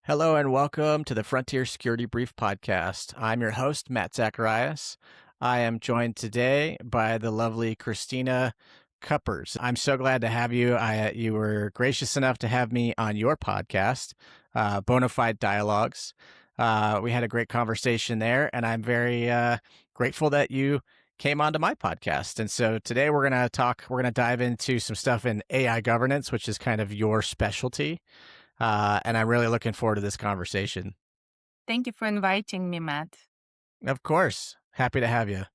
Hello and welcome to the Frontier Security Brief podcast. I'm your host, Matt Zacharias. I am joined today by the lovely Christina Kueppers. I'm so glad to have you. You were gracious enough to have me on your podcast, Bonafide Dialogues. We had a great conversation there, and I'm very grateful that you came onto my podcast. And so today we're going to dive into some stuff in AI governance, which is kind of your specialty. And I'm really looking forward to this conversation. Thank you for inviting me, Matt. Of course. Happy to have you.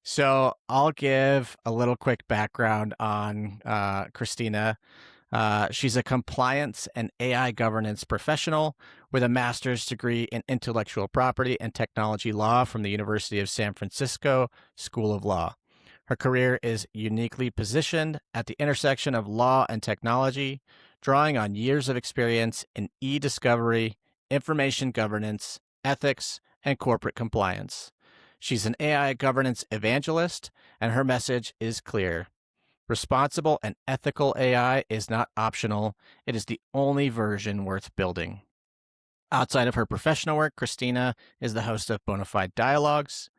So I'll give a little quick background on Christina. She's a compliance and AI governance professional with a master's degree in intellectual property and technology law from the University of San Francisco School of Law. Her career is uniquely positioned at the intersection of law and technology, drawing on years of experience in e-discovery, information governance, ethics, and corporate compliance. She's an AI governance evangelist, and her message is clear. Responsible and ethical AI is not optional. It is the only version worth building. Outside of her professional work, Christina is the host of Bonafide Dialogues,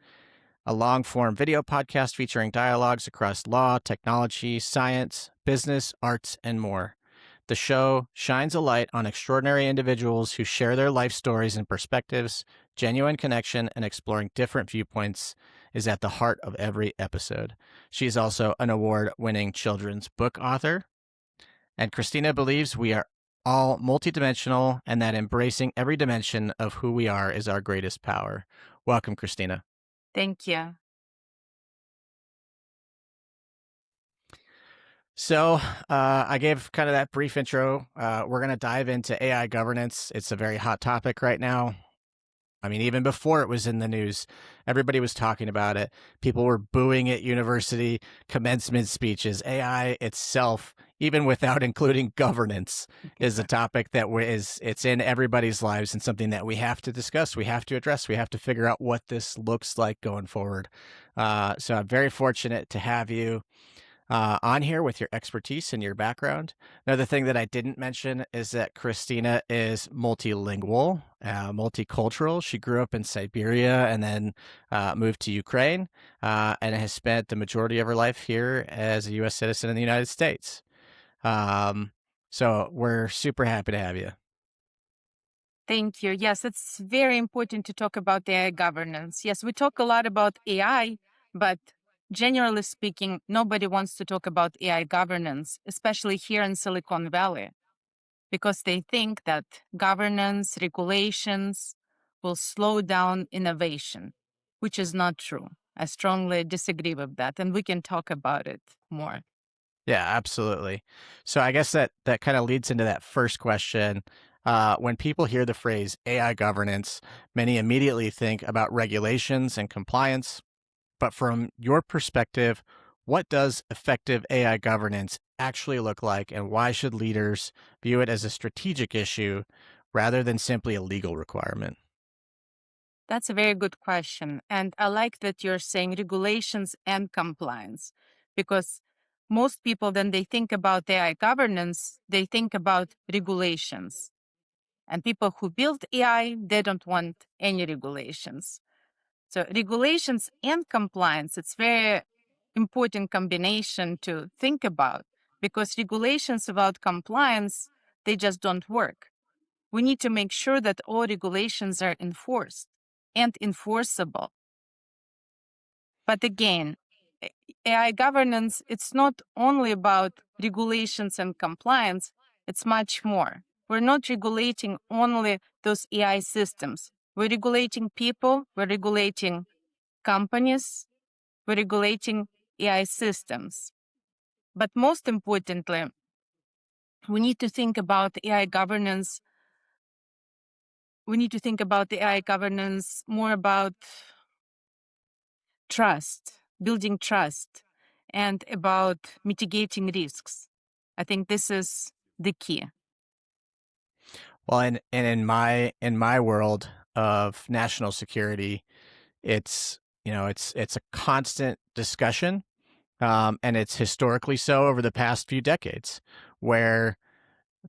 a long-form video podcast featuring dialogues across law, technology, science, business, arts, and more. The show shines a light on extraordinary individuals who share their life stories and perspectives. Genuine connection and exploring different viewpoints is at the heart of every episode. She's also an award-winning children's book author. And Christina believes we are all multidimensional and that embracing every dimension of who we are is our greatest power. Welcome, Christina. Thank you. So I gave kind of that brief intro. We're going to dive into AI governance. It's a very hot topic right now. I mean, even before it was in the news, everybody was talking about it. People were booing at university commencement speeches. AI itself, even without including governance, is a topic that it's in everybody's lives and something that we have to discuss. We have to address. We have to figure out what this looks like going forward. So I'm very fortunate to have you on here with your expertise and your background. Another thing that I didn't mention is that Christina is multilingual, multicultural. She grew up in Siberia and then moved to Ukraine and has spent the majority of her life here as a U.S. citizen in the United States. So we're super happy to have you. Thank you. Yes, it's very important to talk about AI governance. Yes, we talk a lot about AI, but generally speaking, nobody wants to talk about AI governance, especially here in Silicon Valley, because they think that governance, regulations will slow down innovation, which is not true. I strongly disagree with that, and we can talk about it more. Yeah, absolutely. So I guess that kind of leads into that first question. When people hear the phrase AI governance, many immediately think about regulations and compliance. But from your perspective, what does effective AI governance actually look like, and why should leaders view it as a strategic issue rather than simply a legal requirement? That's a very good question. And I like that you're saying regulations and compliance, because most people, when they think about AI governance, they think about regulations. And people who build AI, they don't want any regulations. So regulations and compliance, it's very important combination to think about, because regulations without compliance, they just don't work. We need to make sure that all regulations are enforced and enforceable. But again, AI governance, it's not only about regulations and compliance, it's much more. We're not regulating only those AI systems. We're regulating people, we're regulating companies, we're regulating AI systems. But most importantly, we need to think about AI governance. We need to think about the AI governance more about trust, building trust, and about mitigating risks. I think this is the key. Well, and in my world of national security, it's a constant discussion, and it's historically so over the past few decades, where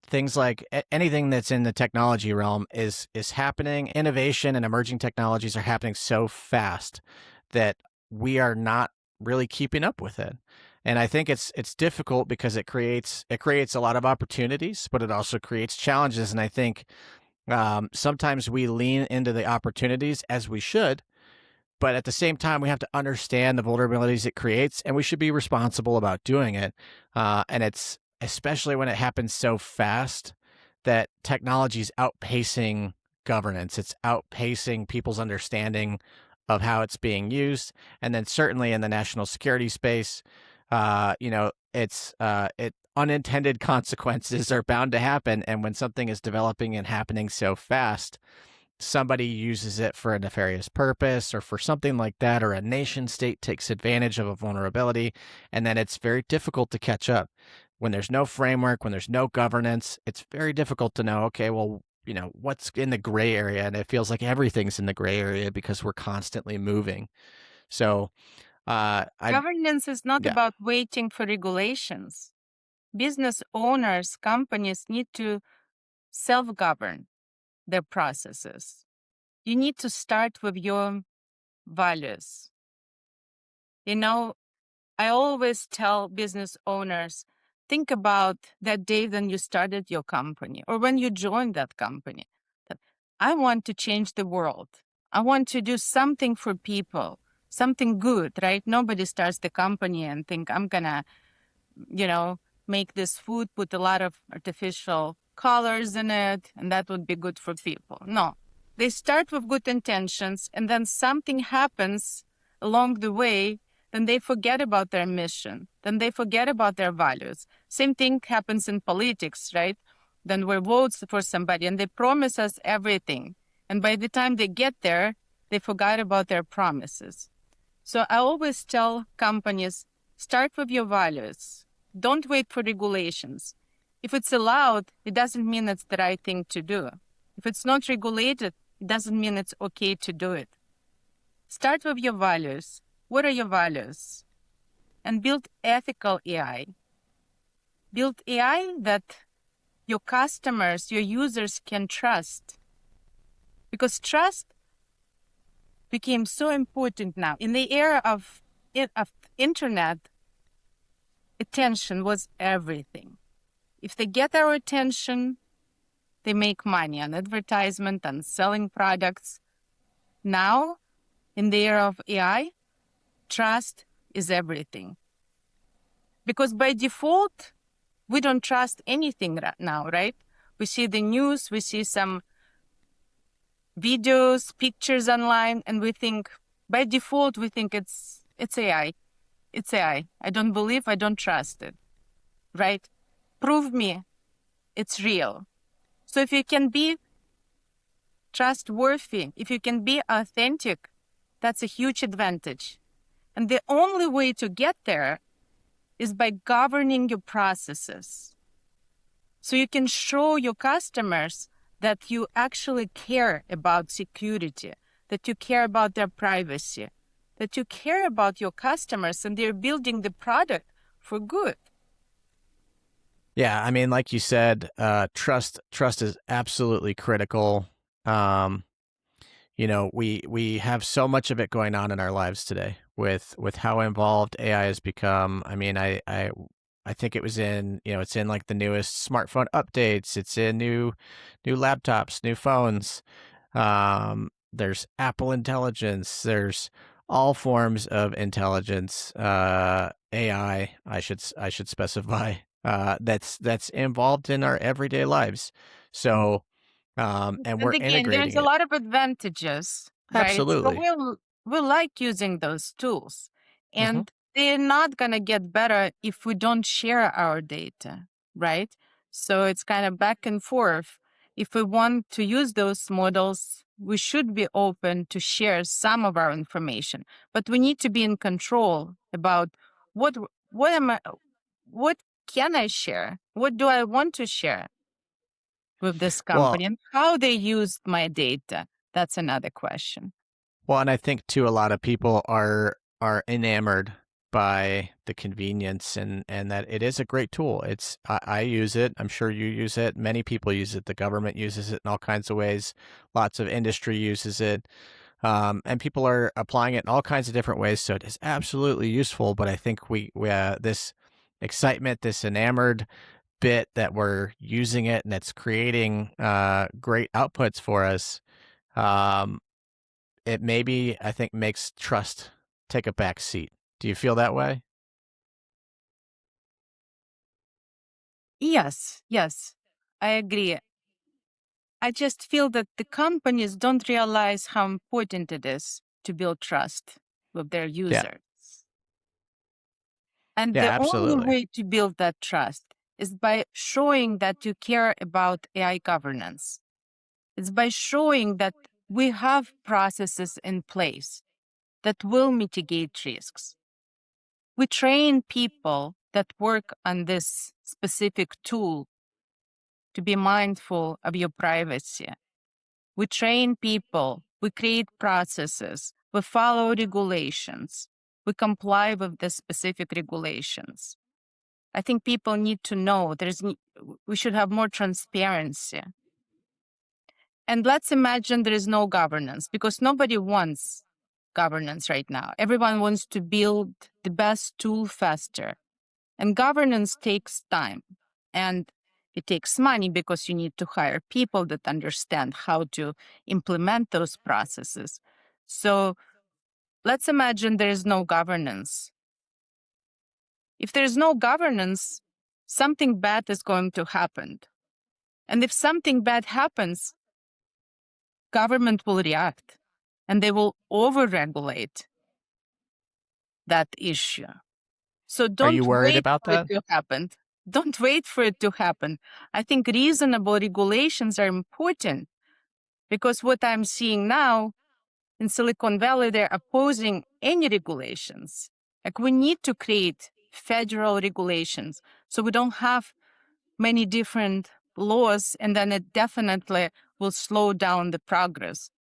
things like anything that's in the technology realm is happening. Innovation and emerging technologies are happening so fast that we are not really keeping up with it. And I think it's difficult because it creates a lot of opportunities, but it also creates challenges. And I think sometimes we lean into the opportunities as we should, but at the same time, we have to understand the vulnerabilities it creates, and we should be responsible about doing it. And it's especially when it happens so fast that technology is outpacing governance. It's outpacing people's understanding of how it's being used. And then certainly in the national security space, it unintended consequences are bound to happen. And when something is developing and happening so fast, somebody uses it for a nefarious purpose or for something like that, or a nation state takes advantage of a vulnerability, and then it's very difficult to catch up. When there's no framework, when there's no governance, it's very difficult to know, okay, well, what's in the gray area? And it feels like everything's in the gray area because we're constantly moving. So, I, Governance is not yeah. about waiting for regulations. Business owners, companies need to self govern their processes. You need to start with your values. You know, I always tell business owners, think about that day when you started your company or when you joined that company. That I want to change the world. I want to do something for people, something good, right? Nobody starts the company and think I'm gonna, you know, make this food, put a lot of artificial colors in it, and that would be good for people. No. They start with good intentions, and then something happens along the way, then they forget about their mission, then they forget about their values. Same thing happens in politics, right? Then we vote for somebody and they promise us everything. And by the time they get there, they forgot about their promises. So I always tell companies, start with your values. Don't wait for regulations. If it's allowed, it doesn't mean it's the right thing to do. If it's not regulated, it doesn't mean it's okay to do it. Start with your values. What are your values? And build ethical AI. Build AI that your customers, your users can trust. Because trust became so important now. In the era of internet, attention was everything. If they get our attention, they make money on advertisement and selling products. Now, in the era of AI, trust is everything. Because by default, we don't trust anything right now, right? We see the news, we see some videos, pictures online, and we think, by default, we think it's AI. It's AI. I don't believe, I don't trust it, right? Prove me it's real. So if you can be trustworthy, if you can be authentic, that's a huge advantage. And the only way to get there is by governing your processes. So you can show your customers that you actually care about security, that you care about their privacy, that you care about your customers and they're building the product for good. Yeah, I mean, like you said, trust is absolutely critical. Um, we have so much of it going on in our lives today with how involved AI has become. I mean, I think it was in, it's in like the newest smartphone updates. It's in new laptops, new phones. There's Apple Intelligence. There's all forms of intelligence, AI. I should specify, that's involved in our everyday lives. So, and And we're again, there's integrating a it. lot of advantages, right? So Absolutely. we like using those tools. Hmm. And they're not going to get better if we don't share our data, right? So it's kind of back and forth. If we want to use those models, we should be open to share some of our information, but we need to be in control about what what am I what can I share? What do I want to share with this Well, company and how they used my data? That's another question. and I think too, a lot of people are enamored by the convenience and that it is a great tool. I use it. I'm sure you use it. Many people use it. The government uses it in all kinds of ways. Lots of industry uses it. And people are applying it in all kinds of different ways. So it is absolutely useful. But I think we this excitement, this enamored bit that we're using it and it's creating great outputs for us. Um, it maybe I think makes trust take a back seat. Do you feel that way? Yes, I agree. I just feel that the companies don't realize how important it is to build trust with their Yeah. users. And Yeah, the only absolutely. way to build that trust is by showing that you care about AI governance. It's by showing that we have processes in place that will mitigate risks. We train people that work on this specific tool to be mindful of your privacy. We train people, we create processes, we follow regulations, we comply with the specific regulations. I think people need to know we should have more transparency. And let's imagine there is no governance because nobody wants governance right now. Everyone wants to build the best tool faster. And governance takes time and it takes money because you need to hire people that understand how to implement those processes. So let's imagine there is no governance. If there's no governance, something bad is going to happen. And if something bad happens, government will react and they will overregulate that issue. So Are you don't worried wait about for it that? to happen. Don't wait for it to happen. I think reasonable regulations are important because what I'm seeing now in Silicon Valley, they're opposing any regulations. Like we need to create federal regulations so we don't have many different laws, and then it definitely will slow down the progress.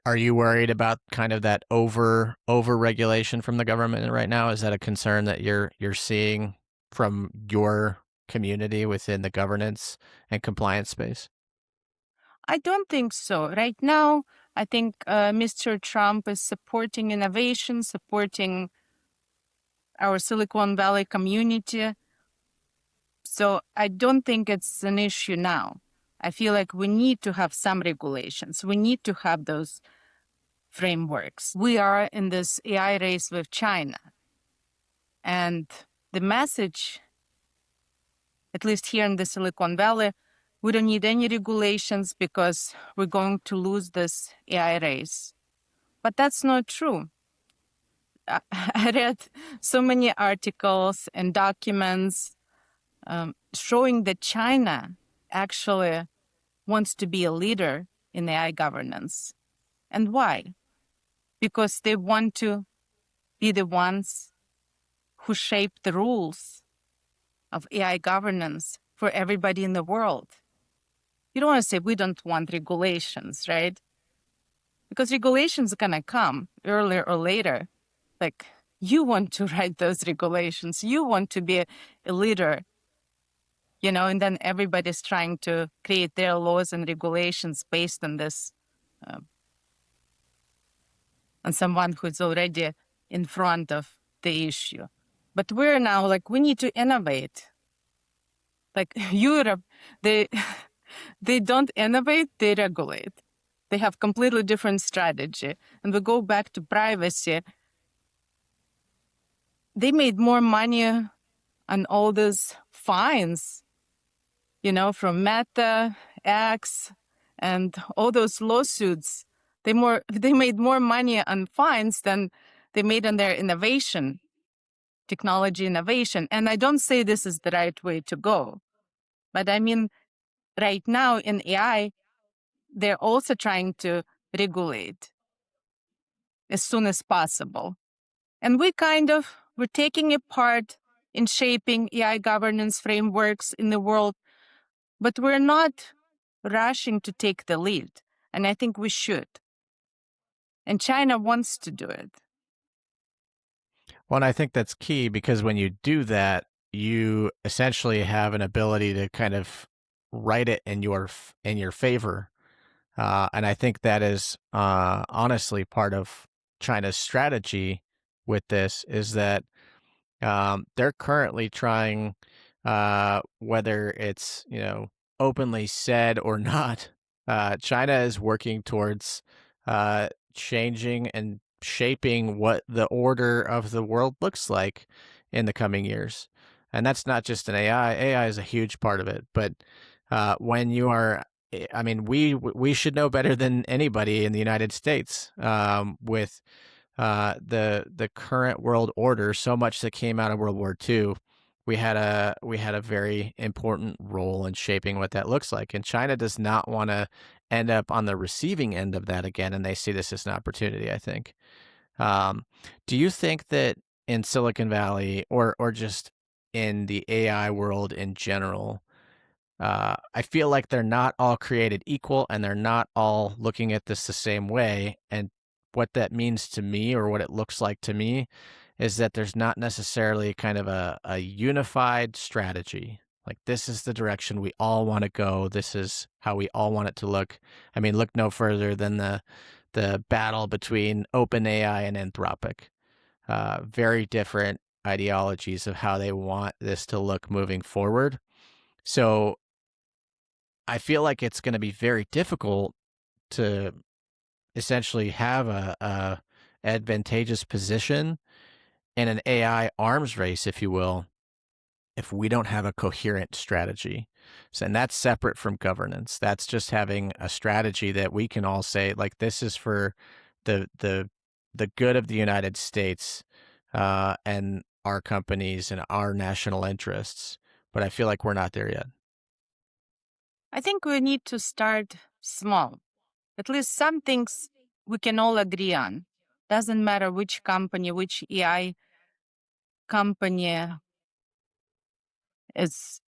Are you worried about kind of that over regulation from the government right now? Is that a concern that you're seeing from your community within the governance and compliance space? I don't think so. Right now, I think Mr. Trump is supporting innovation, supporting our Silicon Valley community. So I don't think it's an issue now. I feel like we need to have some regulations. We need to have those frameworks. We are in this AI race with China. And the message, at least here in the Silicon Valley, we don't need any regulations because we're going to lose this AI race. But that's not true. I read so many articles and documents showing that China actually wants to be a leader in AI governance. And why? Because they want to be the ones who shape the rules of AI governance for everybody in the world. You don't want to say we don't want regulations, right? Because regulations are going to come earlier or later. Like you want to write those regulations, you want to be a leader, and then everybody's trying to create their laws and regulations based on this, on someone who's already in front of the issue. But we're now like, we need to innovate. Like Europe, they they don't innovate, they regulate. They have completely different strategy. And we go back to privacy. They made more money on all these fines, from Meta, X, and all those lawsuits. They made more money on fines than they made on their innovation, technology innovation. And I don't say this is the right way to go, but I mean, right now in AI, they're also trying to regulate as soon as possible. And we're taking a part in shaping AI governance frameworks in the world, but we're not rushing to take the lead. And I think we should. And China wants to do it. Well, and I think that's key because when you do that, you essentially have an ability to kind of write it in your favor. And I think that is honestly part of China's strategy with this is that they're currently trying, whether it's openly said or not, China is working towards changing and shaping what the order of the world looks like in the coming years. And that's not just an AI. AI is a huge part of it. But when you are, I mean, we should know better than anybody in the United States with the current world order, so much that came out of World War II. We had a very important role in shaping what that looks like, and China does not want to end up on the receiving end of that again, and they see this as an opportunity. I think. Um, do you think that in Silicon Valley or just in the AI world in general, I feel like they're not all created equal and they're not all looking at this the same way. And what that means to me or what it looks like to me is that there's not necessarily kind of a unified strategy. Like, this is the direction we all want to go. This is how we all want it to look. I mean, look no further than the battle between OpenAI and Anthropic. Very different ideologies of how they want this to look moving forward. So I feel like it's going to be very difficult to essentially have a advantageous position in an AI arms race, if you will, if we don't have a coherent strategy. So, and that's separate from governance. That's just having a strategy that we can all say, like, this is for the the the good of the United States and our companies and our national interests. But I feel like we're not there yet. I think we need to start small. At least some things we can all agree on. Doesn't matter which company, which AI company is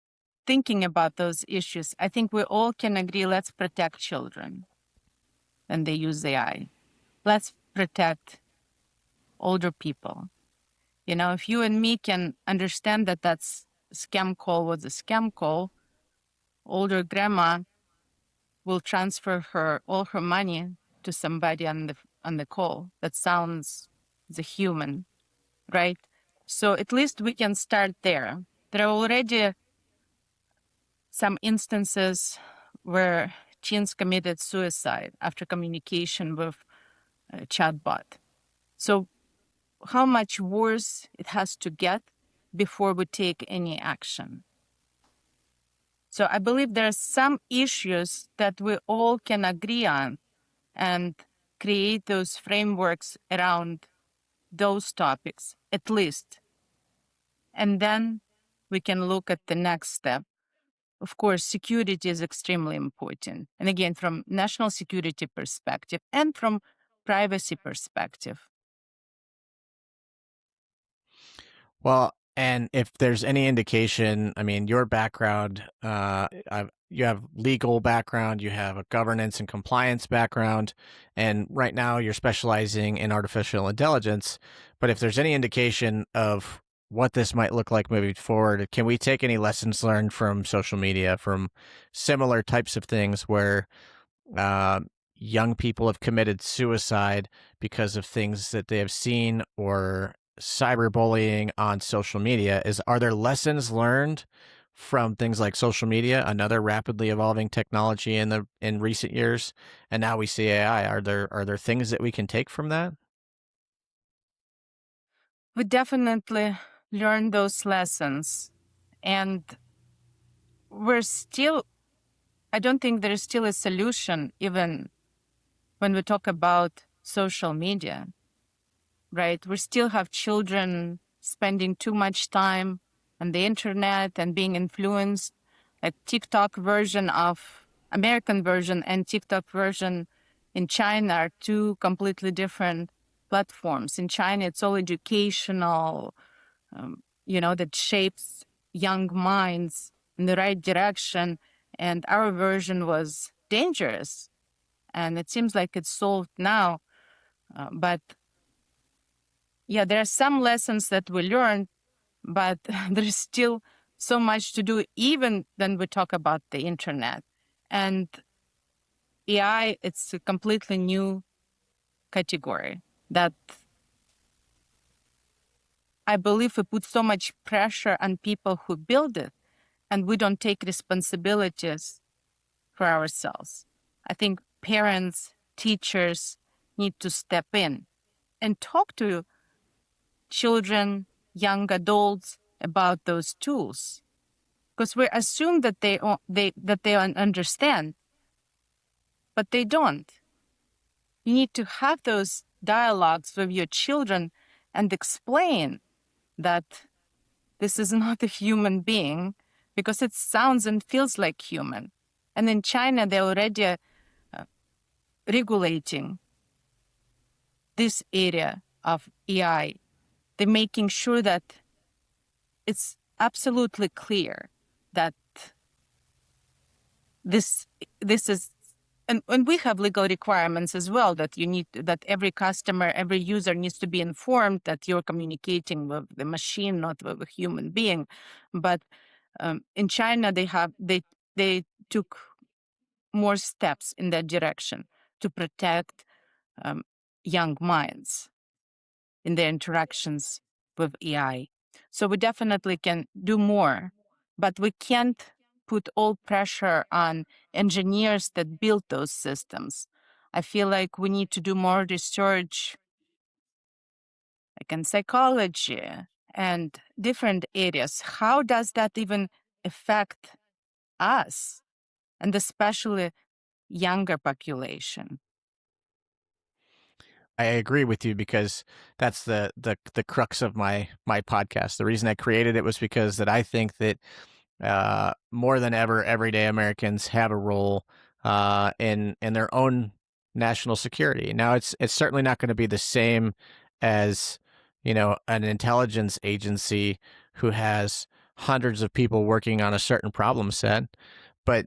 thinking about those issues. I think we all can agree, let's protect children when they use AI. Let's protect older people. If you and me can understand that that's scam call was a scam call, older grandma will transfer all her money to somebody on the call. That sounds as a human, right? So at least we can start there. There are already some instances where teens committed suicide after communication with a chatbot. So how much worse it has to get before we take any action? So I believe there are some issues that we all can agree on and create those frameworks around those topics, at least. And then we can look at the next step. Of course, security is extremely important. And again, from national security perspective and from privacy perspective. Well, and if there's any indication, I mean, your background, you have legal background, you have a governance and compliance background, and right now you're specializing in artificial intelligence. But if there's any indication of what this might look like moving forward, can we take any lessons learned from social media, from similar types of things where uh, young people have committed suicide because of things that they have seen or cyberbullying on social media? Are there lessons learned from things like social media, another rapidly evolving technology in recent years, and now we see AI? Are there things that we can take from that? We definitely learn those lessons. And I don't think there's still a solution, even when we talk about social media, right? We still have children spending too much time on the internet and being influenced. Like TikTok version of American version and TikTok version in China are two completely different platforms. In China, it's all educational, that shapes young minds in the right direction. And our version was dangerous. And it seems like it's solved now. But Yeah, there are some lessons that we learned, but there's still so much to do, even when we talk about the internet. And AI, it's a completely new category that I believe we put so much pressure on people who build it, and we don't take responsibilities for ourselves. I think parents, teachers need to step in and talk to children, young adults about those tools, because we assume that they understand, but they don't. You need to have those dialogues with your children and explain that this is not a human being, because it sounds and feels like human. And in China, they're already regulating this area of AI. They're making sure that it's absolutely clear that this is, and we have legal requirements as well, that that every customer, every user needs to be informed that you're communicating with the machine, not with a human being. But in China, they took more steps in that direction to protect young minds in their interactions with AI. So we definitely can do more, but we can't put all pressure on engineers that build those systems. I feel like we need to do more research, like in psychology and different areas. How does that even affect us, and especially younger population? I agree with you because that's the crux of my podcast. The reason I created it was because that I think that more than ever, everyday Americans have a role in their own national security. Now, it's certainly not going to be the same as an intelligence agency who has hundreds of people working on a certain problem set, but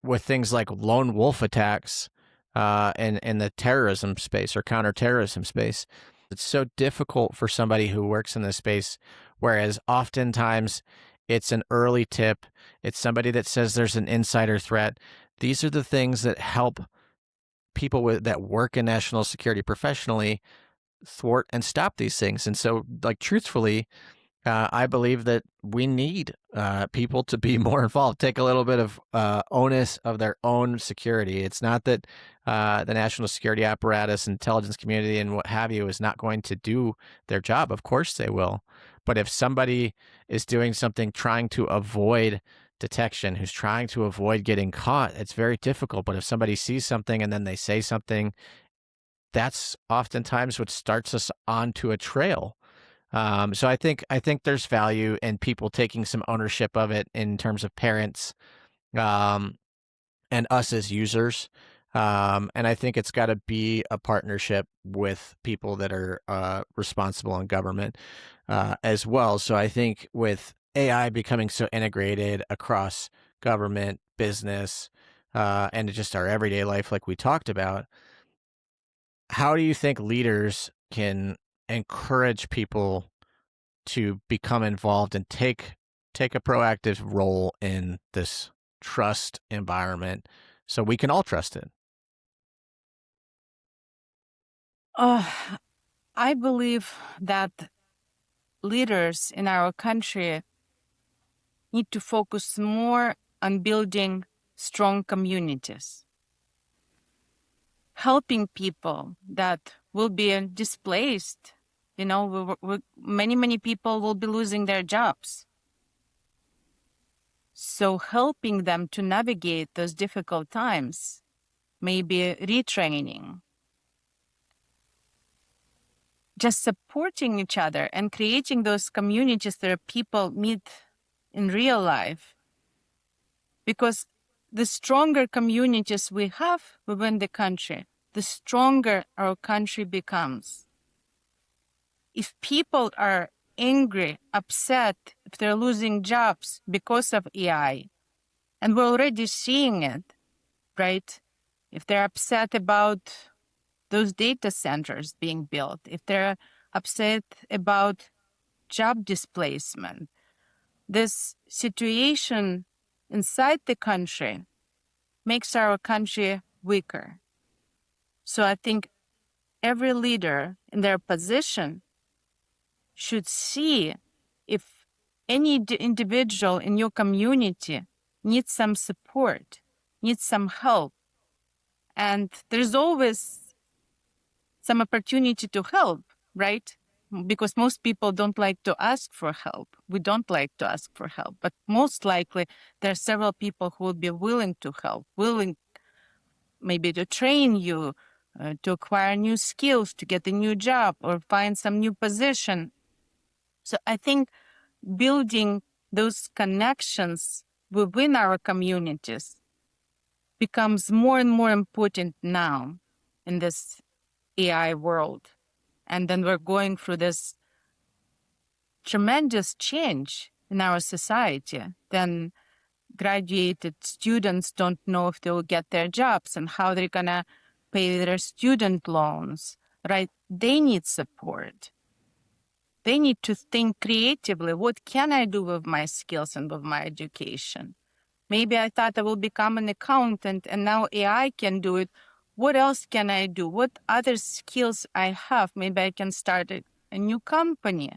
with things like lone wolf attacks in the terrorism space or counterterrorism space, it's so difficult for somebody who works in this space, whereas oftentimes it's an early tip. It's somebody that says there's an insider threat. These are the things that help people that work in national security professionally thwart and stop these things. And so, like, truthfully, I believe that we need people to be more involved, take a little bit of onus of their own security. It's not that the national security apparatus, intelligence community, and what have you is not going to do their job. Of course they will. But if somebody is doing something trying to avoid detection, who's trying to avoid getting caught, it's very difficult. But if somebody sees something and then they say something, that's oftentimes what starts us onto a trail. So I think there's value in people taking some ownership of it in terms of parents um, and us as users. And I think it's got to be a partnership with people that are responsible in government as well. So I think with AI becoming so integrated across government, business, and just our everyday life, like we talked about, how do you think leaders can encourage people to become involved and take a proactive role in this trust environment so we can all trust it? Uh, I believe that leaders in our country need to focus more on building strong communities, helping people that will be displaced. Many people will be losing their jobs. So helping them to navigate those difficult times, maybe retraining, just supporting each other and creating those communities where people meet in real life. Because the stronger communities we have within the country, the stronger our country becomes. If people are angry, upset, if they're losing jobs because of AI, and we're already seeing it, right? If they're upset about those data centers being built, if they're upset about job displacement. This situation inside the country makes our country weaker. So I think every leader in their position should see if any individual in your community needs some support, needs some help. And there's always some opportunity to help, right? Because most people don't like to ask for help. We don't like to ask for help, but most likely there are several people who will be willing to help, willing maybe to train you, to acquire new skills, to get a new job or find some new position. So I think building those connections within our communities becomes more and more important now in this AI world. And then we're going through this tremendous change in our society. Then graduated students don't know if they'll get their jobs and how they're going to pay their student loans, right? They need support. They need to think creatively. What can I do with my skills and with my education? Maybe I thought I will become an accountant and now AI can do it. What else can I do? What other skills I have? Maybe I can start a new company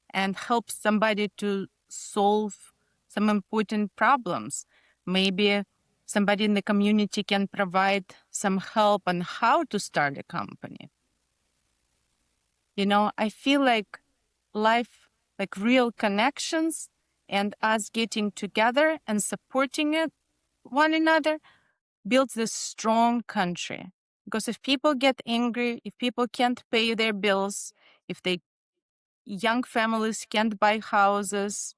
and help somebody to solve some important problems. Maybe somebody in the community can provide some help on how to start a company. I feel like life, like real connections and us getting together and supporting one another builds this strong country. Because if people get angry, if people can't pay their bills, if young families can't buy houses,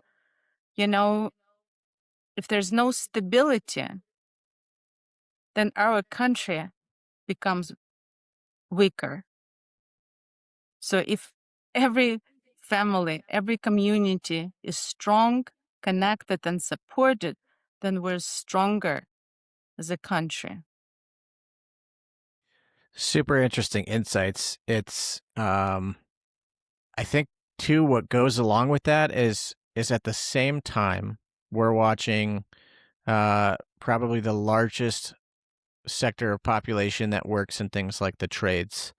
if there's no stability, then our country becomes weaker. So if every family, every community is strong, connected, and supported, then we're stronger as a country. Super interesting insights. It's I think too what goes along with that is at the same time we're watching probably the largest sector of population that works in things like the trades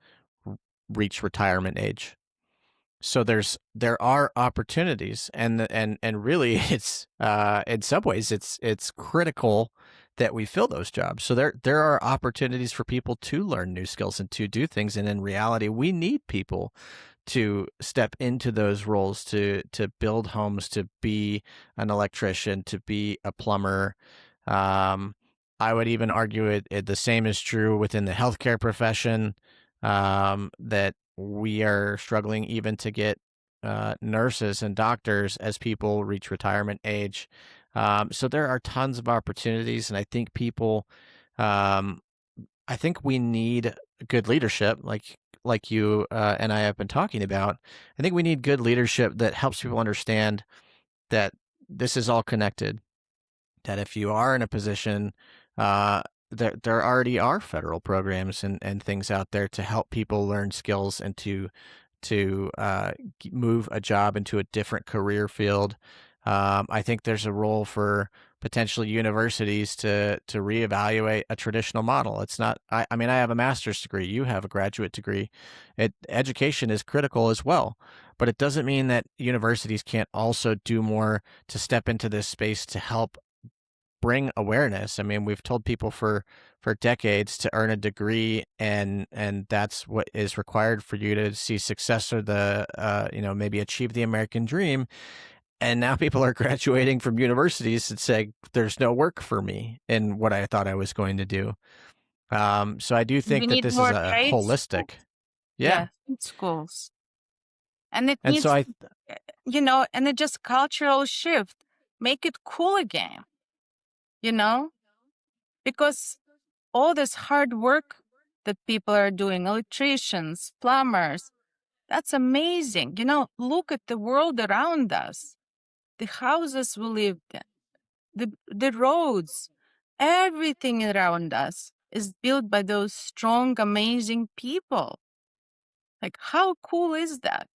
reach retirement age. So there are opportunities, and really it's in some ways it's critical that we fill those jobs. So there are opportunities for people to learn new skills and to do things, and in reality we need people to step into those roles, to build homes, to be an electrician, to be a plumber. um, I would even argue the same is true within the healthcare profession, that we are struggling even to get nurses and doctors as people reach retirement age. So there are tons of opportunities, and um, I think we need good leadership, like you and I have been talking about. I think we need good leadership that helps people understand that this is all connected, that if you are in a position, there already are federal programs and things out there to help people learn skills and to move a job into a different career field. I think there's a role for potentially universities to reevaluate a traditional model. It's not. I mean, I have a master's degree. You have a graduate degree. Education is critical as well, but it doesn't mean that universities can't also do more to step into this space to help bring awareness. I mean, we've told people for decades to earn a degree, and that's what is required for you to see success or the maybe achieve the American dream. And now people are graduating from universities and saying there's no work for me in what I thought I was going to do. So I do We think that need this is more a trade holistic, schools. yeah. Yeah, schools. And it And so needs, I and it just cultural shift. Make it cool again, you know? Because all this hard work that people are doing, electricians, plumbers, that's amazing. Look at the world around us, the houses we live in, the roads, everything around us is built by those strong, amazing people. Like, how cool is that?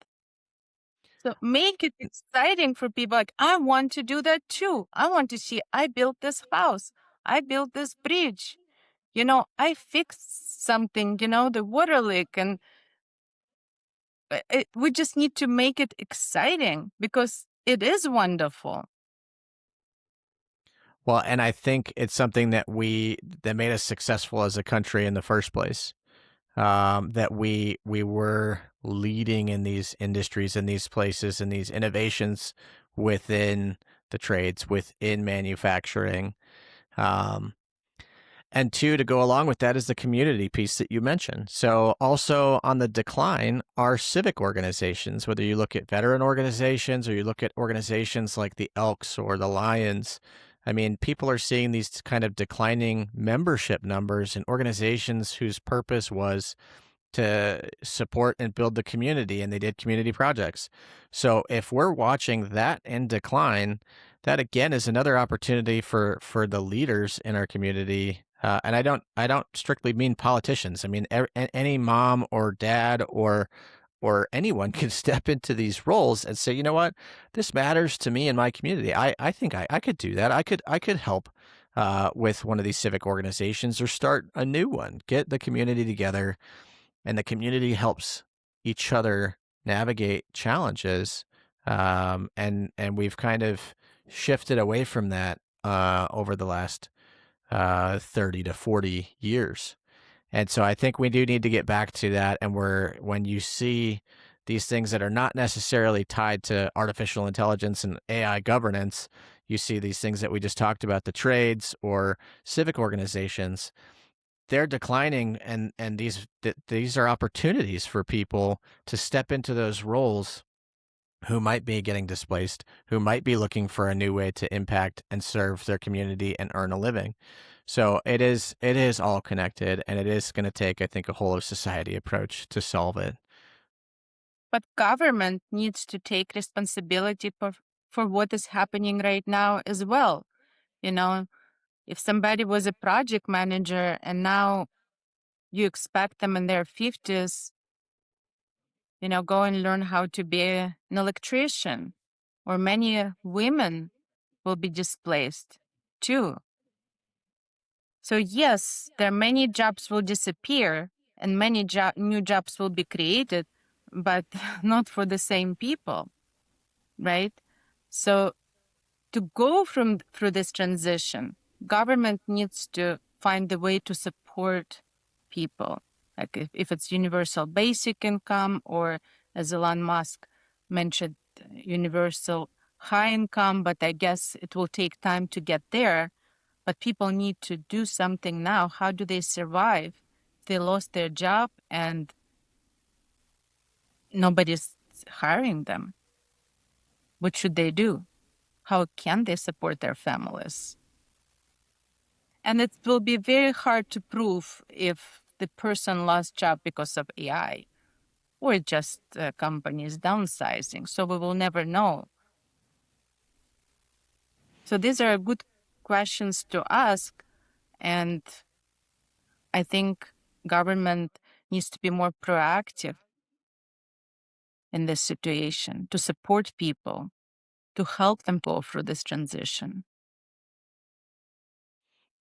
So make it exciting for people. Like, I want to do that too. I want to see, I built this house. I built this bridge. I fixed something, the water leak. And we just need to make it exciting because it is wonderful. Well, and I think it's something that made us successful as a country in the first place. That we were leading in these industries, in these places, in these innovations within the trades, within manufacturing. Um, and two, to go along with that is the community piece that you mentioned. So, also on the decline are civic organizations, whether you look at veteran organizations or you look at organizations like the Elks or the Lions. I mean, people are seeing these kind of declining membership numbers in organizations whose purpose was to support and build the community, and they did community projects. So if we're watching that in decline, that again is another opportunity for the leaders in our community. And I don't strictly mean politicians. I mean any mom or dad or anyone can step into these roles and say, you know what, this matters to me and my community. I think I could do that. I could help with one of these civic organizations or start a new one. Get the community together, and the community helps each other navigate challenges. And we've kind of shifted away from that over the last 30 to 40 years. And so I think we do need to get back to that. And when you see these things that are not necessarily tied to artificial intelligence and AI governance, you see these things that we just talked about, the trades or civic organizations, they're declining, and these are opportunities for people to step into those roles who might be getting displaced, who might be looking for a new way to impact and serve their community and earn a living. So it is all connected, and it is going to take, I think, a whole of society approach to solve it. But government needs to take responsibility for what is happening right now as well. You know, if somebody was a project manager and now you expect them in their 50s, go and learn how to be an electrician, or many women will be displaced too. So yes, there are many jobs will disappear and many new jobs will be created, but not for the same people, right? So to go through this transition, government needs to find a way to support people, like if it's universal basic income, or as Elon Musk mentioned, universal high income, but I guess it will take time to get there. But people need to do something now. How do they survive? They lost their job and nobody's hiring them. What should they do? How can they support their families? And it will be very hard to prove if the person lost job because of AI or just companies downsizing. So we will never know. So these are good questions to ask. And I think government needs to be more proactive in this situation to support people, to help them go through this transition.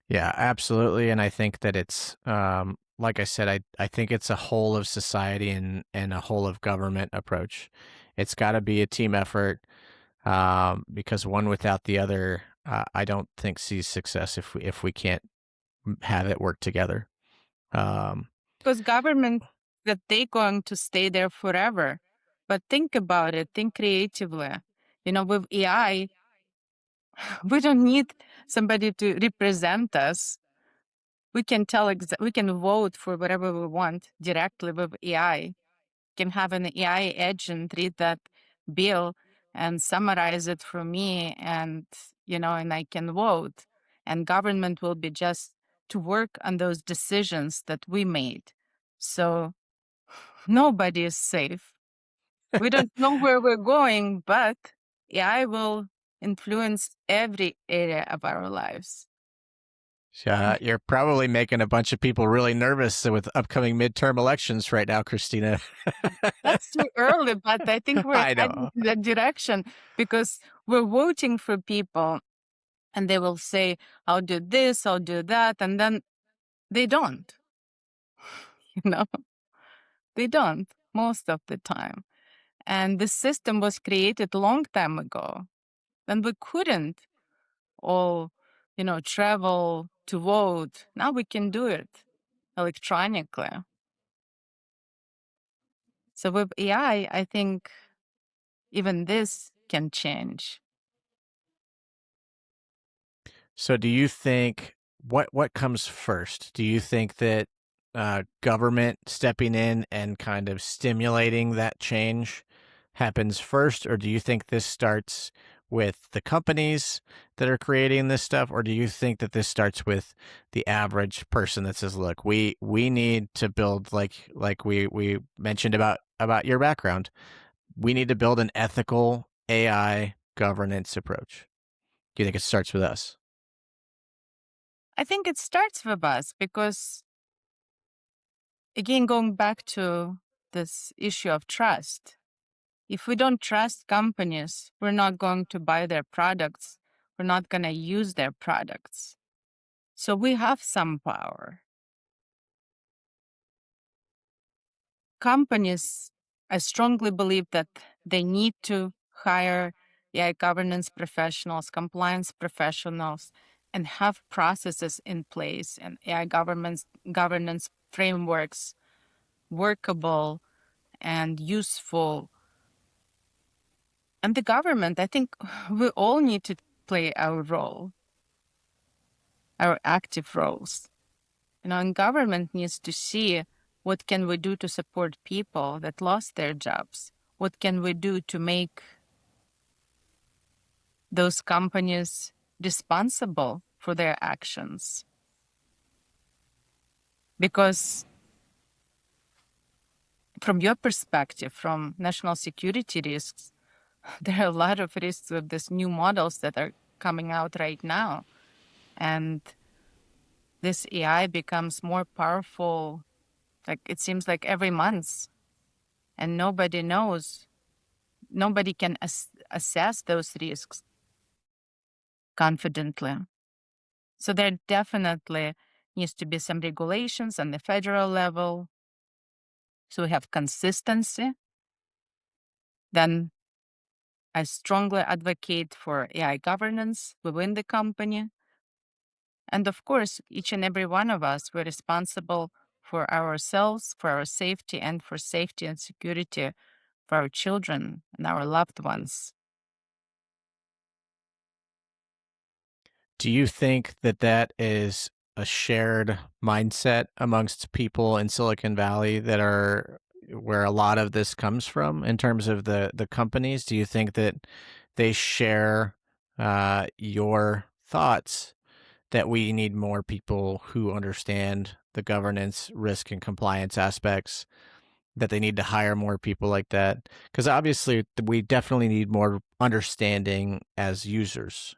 Yeah, absolutely. And I think that it's, like I said, I think it's a whole of society and a whole of government approach. It's got to be a team effort, because one without the other, I don't think sees success if we can't have it work together. Um, Because government, that they're going to stay there forever. But think about it, think creatively. With AI, we don't need somebody to represent us. We can we can vote for whatever we want directly with AI. Can have an AI agent read that bill and summarize it for me, and I can vote. And government will be just to work on those decisions that we made. So nobody is safe. We don't know where we're going, but AI will influence every area of our lives. You're probably making a bunch of people really nervous with upcoming midterm elections right now, Christina. That's too early, but I think we're I heading know. in that direction because we're voting for people and they will say, I'll do this, I'll do that. And then they don't, you know, they don't most of the time. And this system was created a long time ago. And we couldn't all, travel to vote. Now we can do it electronically. So with AI, I think even this can change. So, do you think what comes first? Do you think that government stepping in and kind of stimulating that change happens first, or do you think this starts with the companies that are creating this stuff, or do you think that this starts with the average person that says, "Look, we need to build like we mentioned about your background. We need to build an ethical AI governance approach." Do you think it starts with us? I think it starts with us because, again, going back to this issue of trust, if we don't trust companies, we're not going to buy their products, we're not going to use their products. So we have some power. Companies, I strongly believe that they need to hire AI governance professionals, compliance professionals, and have processes in place and AI governance frameworks workable and useful. And the government, I think we all need to play our role, our active roles. And government needs to see what can we do to support people that lost their jobs? What can we do to make those companies responsible for their actions? Because from your perspective, from national security risks, there are a lot of risks with these new models that are coming out right now. And this AI becomes more powerful, like it seems like every month, and nobody knows. Nobody can assess those risks confidently. So there definitely needs to be some regulations on the federal level. So we have consistency. Then I strongly advocate for AI governance within the company. And of course, each and every one of us, we're responsible for ourselves, for our safety, and for safety and security for our children and our loved ones. Do you think that that is a shared mindset amongst people in Silicon Valley that are where a lot of this comes from in terms of the companies? Do you think that they share your thoughts that we need more people who understand the governance, risk, and compliance aspects, that they need to hire more people like that? Because obviously, we definitely need more understanding as users.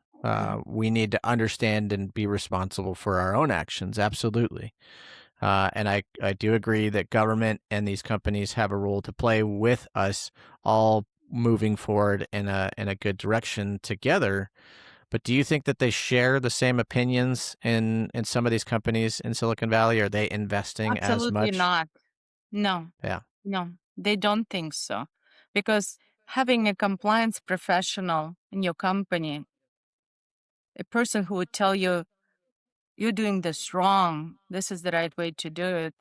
We need to understand and be responsible for our own actions. Absolutely. And I do agree that government and these companies have a role to play with us all moving forward in a good direction together. But do you think that they share the same opinions in some of these companies in Silicon Valley? Are they investing as Absolutely much? not. No, Yeah. no, they don't think so. Because having a compliance professional in your company, a person who would tell you, you're doing this wrong, this is the right way to do it,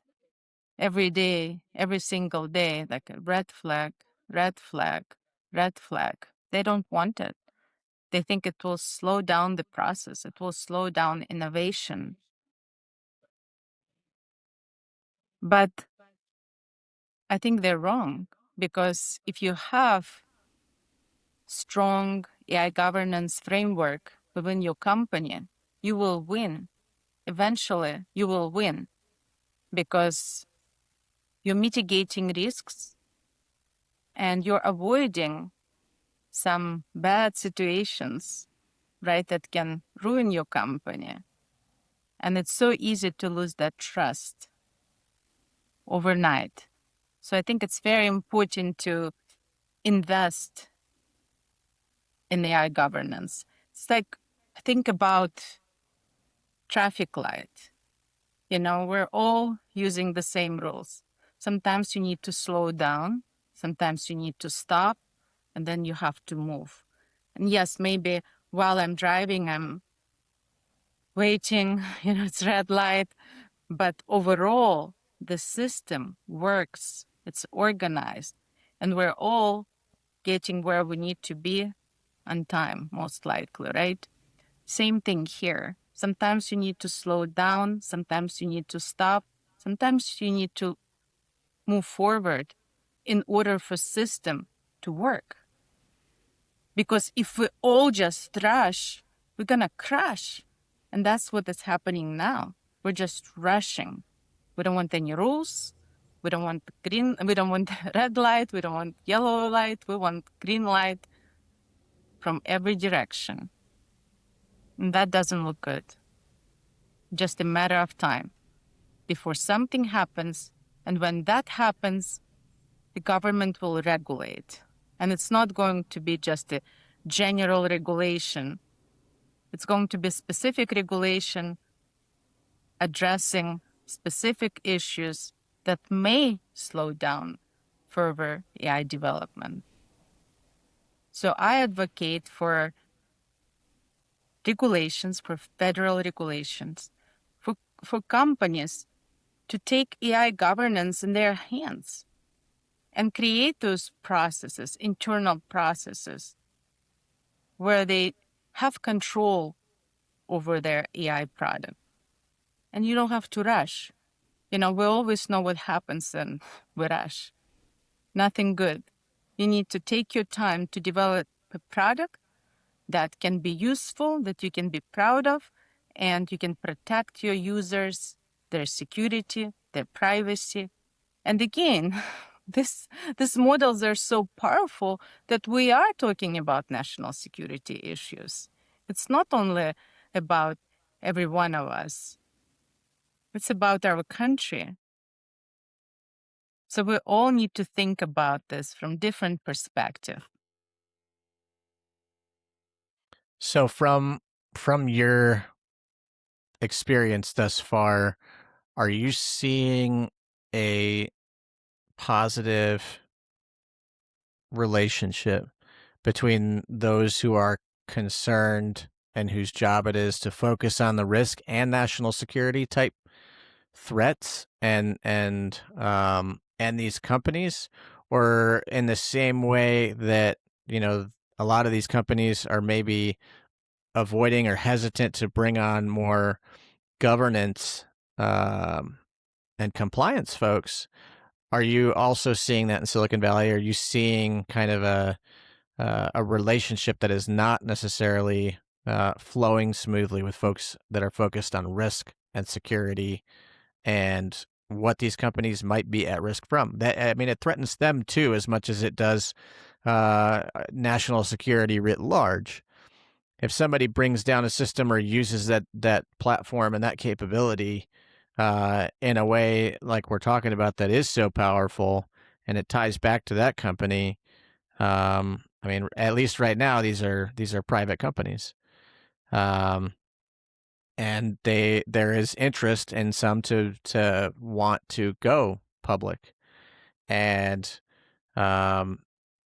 every day, every single day, like a red flag, red flag, red flag. They don't want it. They think it will slow down the process, it will slow down innovation. But I think they're wrong because if you have strong AI governance framework within your company, you will win. Eventually, you will win because you're mitigating risks and you're avoiding some bad situations, right, that can ruin your company. And it's so easy to lose that trust overnight. So I think it's very important to invest in AI governance. It's like, think about traffic light. We're all using the same rules. Sometimes you need to slow down, sometimes you need to stop, and then you have to move. And yes, maybe while I'm driving, I'm waiting, it's red light, but overall, the system works, it's organized, and we're all getting where we need to be on time, most likely, right? Same thing here. Sometimes you need to slow down, sometimes you need to stop, sometimes you need to move forward in order for system to work. Because if we all just rush, we're gonna crash. And that's what is happening now. We're just rushing. We don't want any rules. We don't want green, we don't want red light, we don't want yellow light, we want green light from every direction. And that doesn't look good. Just a matter of time before something happens. And when that happens, the government will regulate. And it's not going to be just a general regulation. It's going to be specific regulation addressing specific issues that may slow down further AI development. So I advocate for regulations, for federal regulations, for companies to take AI governance in their hands and create those processes, internal processes, where they have control over their AI product. And you don't have to rush. We always know what happens when we rush. Nothing good. You need to take your time to develop a product that can be useful, that you can be proud of, and you can protect your users, their security, their privacy. And again, these models are so powerful that we are talking about national security issues. It's not only about every one of us. It's about our country. So we all need to think about this from different perspectives. So from your experience thus far, are you seeing a positive relationship between those who are concerned and whose job it is to focus on the risk and national security type threats and these companies, or in the same way that a lot of these companies are maybe avoiding or hesitant to bring on more governance um, and compliance folks? Are you also seeing that in Silicon Valley? Are you seeing kind of a relationship that is not necessarily flowing smoothly with folks that are focused on risk and security and what these companies might be at risk from? That, I mean, it threatens them too, as much as it does national security writ large. If somebody brings down a system or uses that platform and that capability in a way like we're talking about that is so powerful, and it ties back to that company. I mean, at least right now, these are private companies, um, and there is interest in some to want to go public, and um,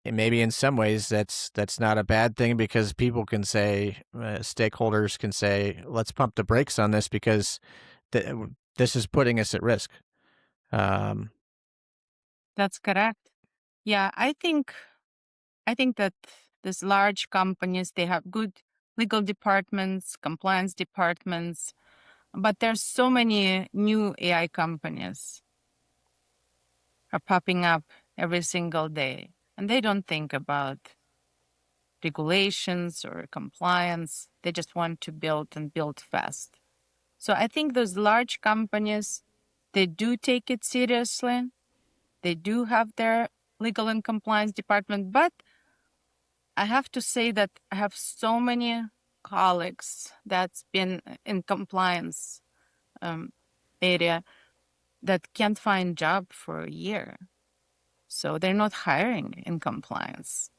and maybe in some ways that's not a bad thing, because people can say, stakeholders can say, let's pump the brakes on this because this is putting us at risk. Um, That's correct. Yeah, I think that these large companies, they have good legal departments, compliance departments, but there's so many new AI companies are popping up every single day, and they don't think about regulations or compliance. They just want to build and build fast. So I think those large companies, they do take it seriously. They do have their legal and compliance department, but I have to say that I have so many colleagues that's been in compliance um, area that can't find job for a year. So they're not hiring in compliance.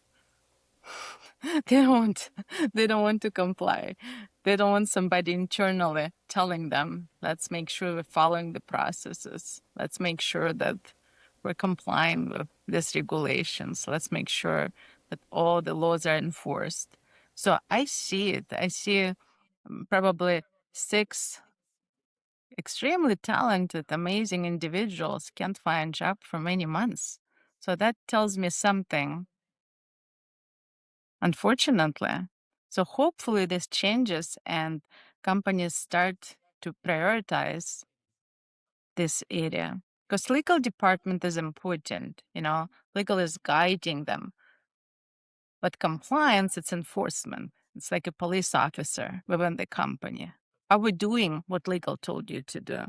they don't want, they don't want to comply. They don't want somebody internally telling them, let's make sure we're following the processes. Let's make sure that we're complying with these regulations. Let's make sure that all the laws are enforced. So I see it. I see probably 6 extremely talented, amazing individuals can't find job for many months. So that tells me something, unfortunately. So hopefully this changes and companies start to prioritize this area, because legal department is important, legal is guiding them, but compliance, it's enforcement. It's like a police officer within the company. Are we doing what legal told you to do?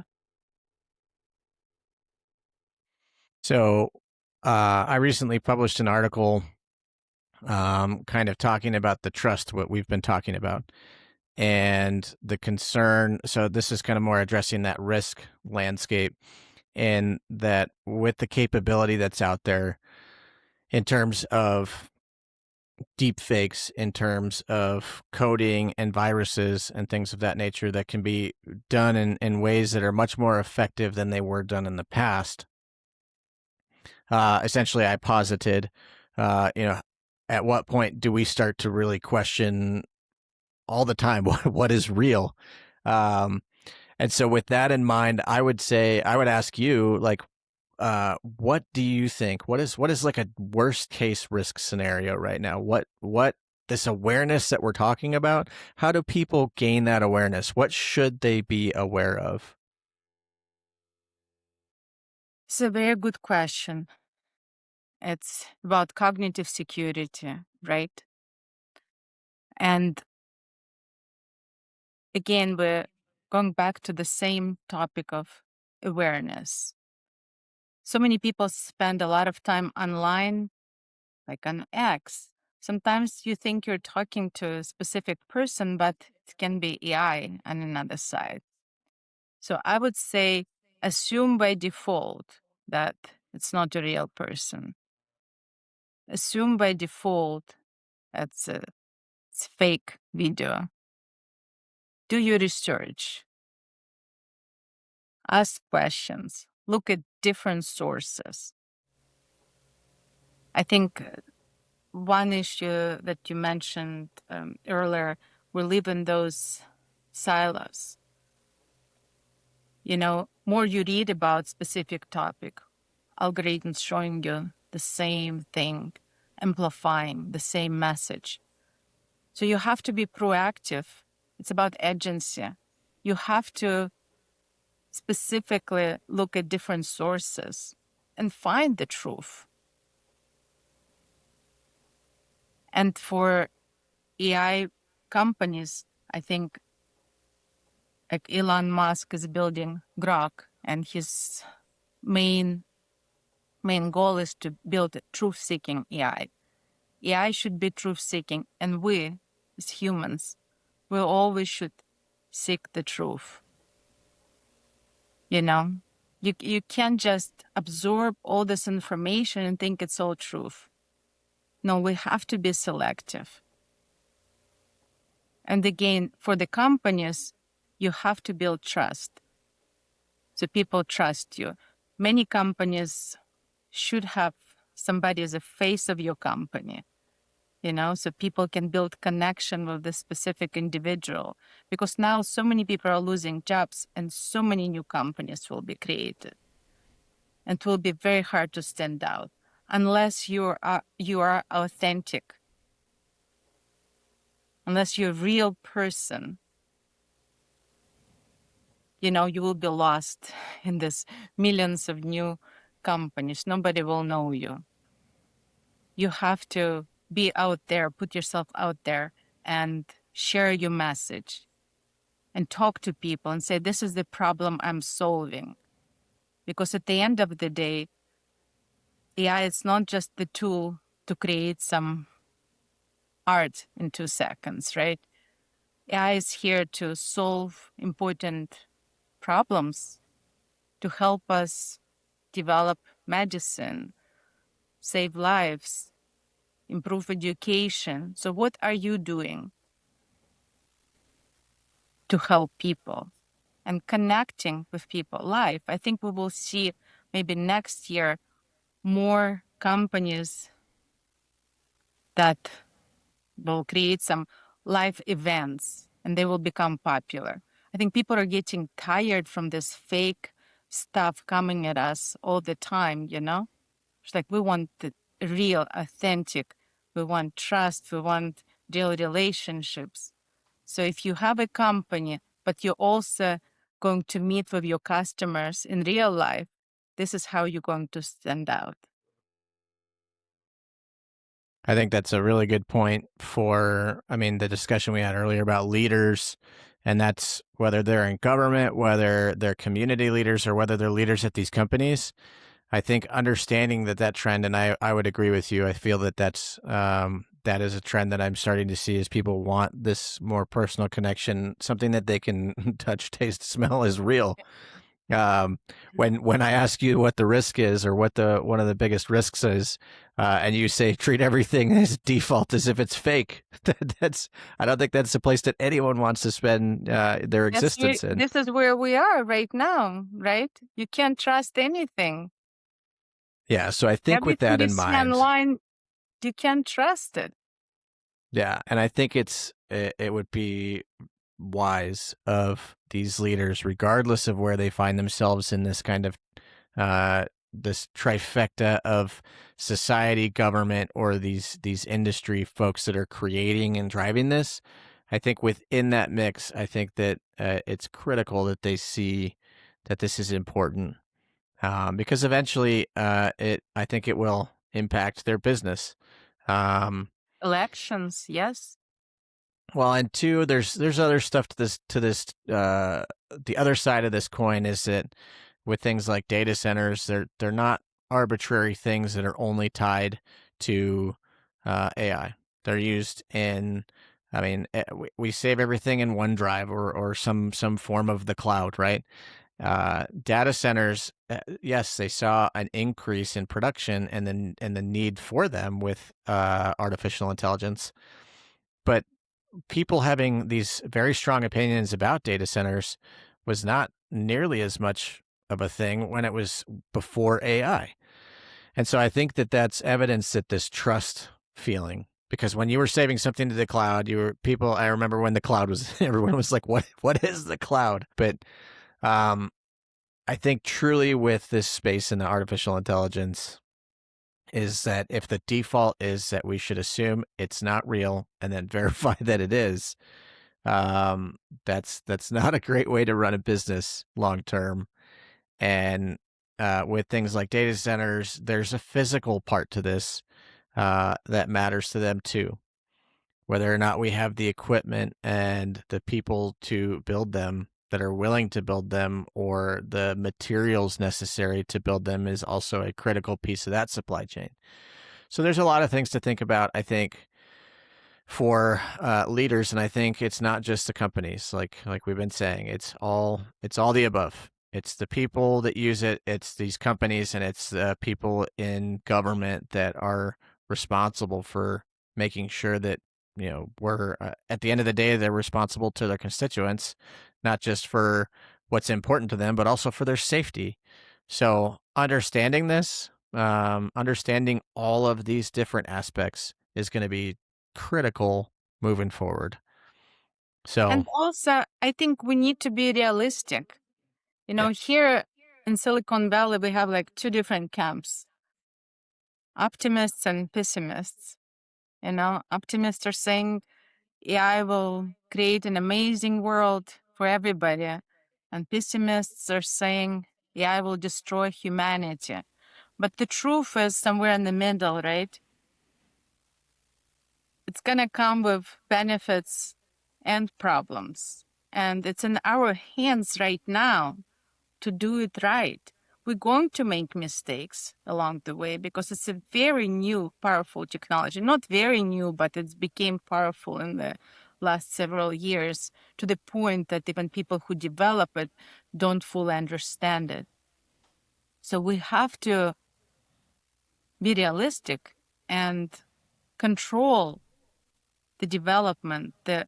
So, I recently published an article, kind of talking about the trust, what we've been talking about, and the concern. So, this is kind of more addressing that risk landscape, and that with the capability that's out there in terms of deep fakes, in terms of coding and viruses and things of that nature that can be done in ways that are much more effective than they were done in the past. Essentially, I posited, at what point do we start to really question all the time what is real? Um, and so, with that in mind, I would ask you, like, what do you think? What is like a worst case risk scenario right now? What this awareness that we're talking about? How do people gain that awareness? What should they be aware of? It's a very good question. It's about cognitive security, right? And again, we're going back to the same topic of awareness. So many people spend a lot of time online, like on X. Sometimes you think you're talking to a specific person, but it can be AI on another side. So I would say assume by default that it's not a real person. Assume by default it's fake video. Do your research. Ask questions. Look at different sources. I think one issue that you mentioned earlier, we live in those silos. More you read about specific topic, algorithms showing you the same thing, amplifying the same message. So you have to be proactive. It's about agency. You have to specifically look at different sources and find the truth. And for AI companies, I think like Elon Musk is building Grok, and his main goal is to build a truth-seeking AI. AI should be truth-seeking, and we, as humans, we always should seek the truth. You can't just absorb all this information and think it's all truth. No, we have to be selective. And again, for the companies, you have to build trust. So people trust you. Many companies should have somebody as a face of your company, so people can build connection with the specific individual. Because now so many people are losing jobs and so many new companies will be created. And it will be very hard to stand out unless you are authentic, unless you're a real person. You will be lost in this millions of new companies. Nobody will know you. You have to be out there, put yourself out there and share your message and talk to people and say, this is the problem I'm solving. Because at the end of the day, AI is not just the tool to create some art in 2 seconds, right? AI is here to solve important problems, to help us develop medicine, save lives, improve education. So what are you doing to help people and connecting with people live? I think we will see maybe next year more companies that will create some live events and they will become popular. I think people are getting tired from this fake stuff coming at us all the time, you know? It's like we want the real, authentic, we want trust, we want real relationships. So if you have a company, but you're also going to meet with your customers in real life, this is how you're going to stand out. I think that's a really good point for, I mean, the discussion we had earlier about leaders, and that's whether they're in government, whether they're community leaders, or whether they're leaders at these companies. I think understanding that trend, and I would agree with you. I feel that that is a trend that I'm starting to see, is people want this more personal connection, something that they can touch, taste, smell is real. Um, when I ask you what the risk is, or what the one of the biggest risks is, and you say treat everything as default as if it's fake, that's I don't think that's a place that anyone wants to spend their existence in. This is where we are right now, right? You can't trust anything. Yeah, so I think with Everything that you in see mind, online, you can't trust it. yeah, and I think it would be wise of these leaders, regardless of where they find themselves in this kind of this trifecta of society, government, or these industry folks that are creating and driving this. I think within that mix, I think that it's critical that they see that this is important, because eventually, I think it will impact their business. Um, Elections, yes. Well, and two, there's other stuff to this the other side of this coin is that with things like data centers, they're not arbitrary things that are only tied to AI. They're used in, I mean, we save everything in OneDrive, or some form of the cloud, right? Data centers, yes, they saw an increase in production and the need for them with artificial intelligence, but people having these very strong opinions about data centers was not nearly as much of a thing when it was before AI. And so I think that that's evidence that this trust feeling, because when you were saving something to the cloud, I remember when the cloud was, everyone was like, what is the cloud? But um, I think truly with this space in the artificial intelligence, is that if the default is that we should assume it's not real and then verify that it is, that's not a great way to run a business long term. And with things like data centers, there's a physical part to this that matters to them too. Whether or not we have the equipment and the people to build them, that are willing to build them, or the materials necessary to build them, is also a critical piece of that supply chain. So there's a lot of things to think about, I think, for leaders, and I think it's not just the companies, like we've been saying. It's all the above. It's the people that use it. It's these companies, and it's the people in government that are responsible for making sure that we're at the end of the day, they're responsible to their constituents, not just for what's important to them, but also for their safety. So understanding this, understanding all of these different aspects, is going to be critical moving forward. So And also, I think we need to be realistic. You know, yeah, here in Silicon Valley, we have like two different camps, optimists and pessimists. You know, optimists are saying AI will create an amazing world for everybody. And pessimists are saying AI will destroy humanity. But the truth is somewhere in the middle, right? It's going to come with benefits and problems. And it's in our hands right now to do it right. We're going to make mistakes along the way because it's a very new, powerful technology. Not very new, but it's became powerful in the last several years, to the point that even people who develop it don't fully understand it. So we have to be realistic and control the development, the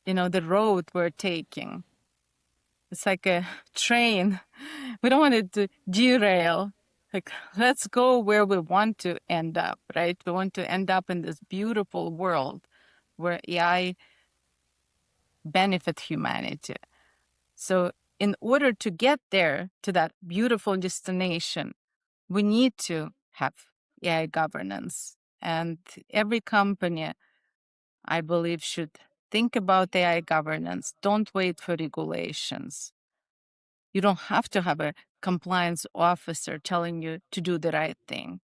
road we're taking. It's like a train. We don't want it to derail. Like, let's go where we want to end up, right? We want to end up in this beautiful world where AI benefits humanity. So in order to get there, to that beautiful destination, we need to have AI governance. And every company, I believe, should think about AI governance. Don't wait for regulations. You don't have to have a compliance officer telling you to do the right thing.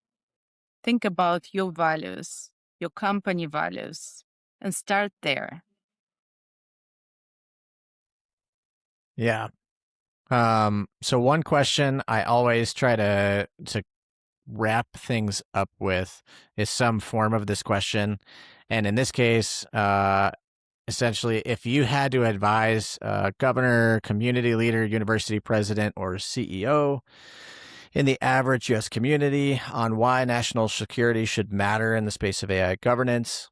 Think about your values, your company values, and start there. Yeah. So one question I always try to wrap things up with is some form of this question. And in this case, essentially, if you had to advise a governor, community leader, university president, or CEO in the average US community on why national security should matter in the space of AI governance,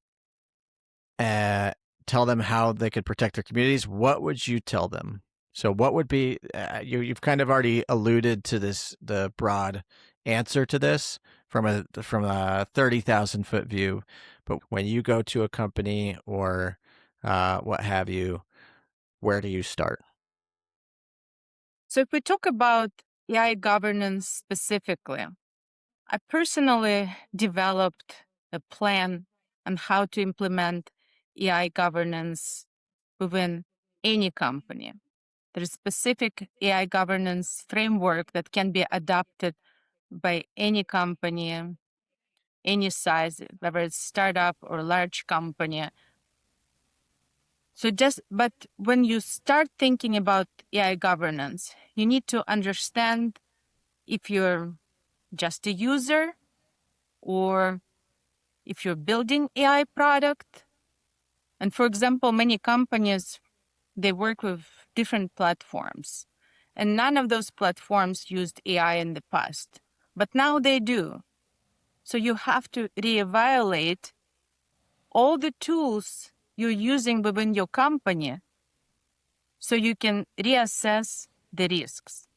uh, tell them how they could protect their communities, what would you tell them? So, what would be you've kind of already alluded to the broad answer to this from a 30,000 foot view, but when you go to a company or what have you, where do you start? So if we talk about AI governance specifically, I personally developed a plan on how to implement AI governance within any company. There is specific AI governance framework that can be adopted by any company, any size, whether it's startup or large company. But when you start thinking about AI governance, you need to understand if you're just a user or if you're building AI product. And for example, many companies, they work with different platforms, and none of those platforms used AI in the past, but now they do. So you have to reevaluate all the tools you're using within your company so you can reassess the risks.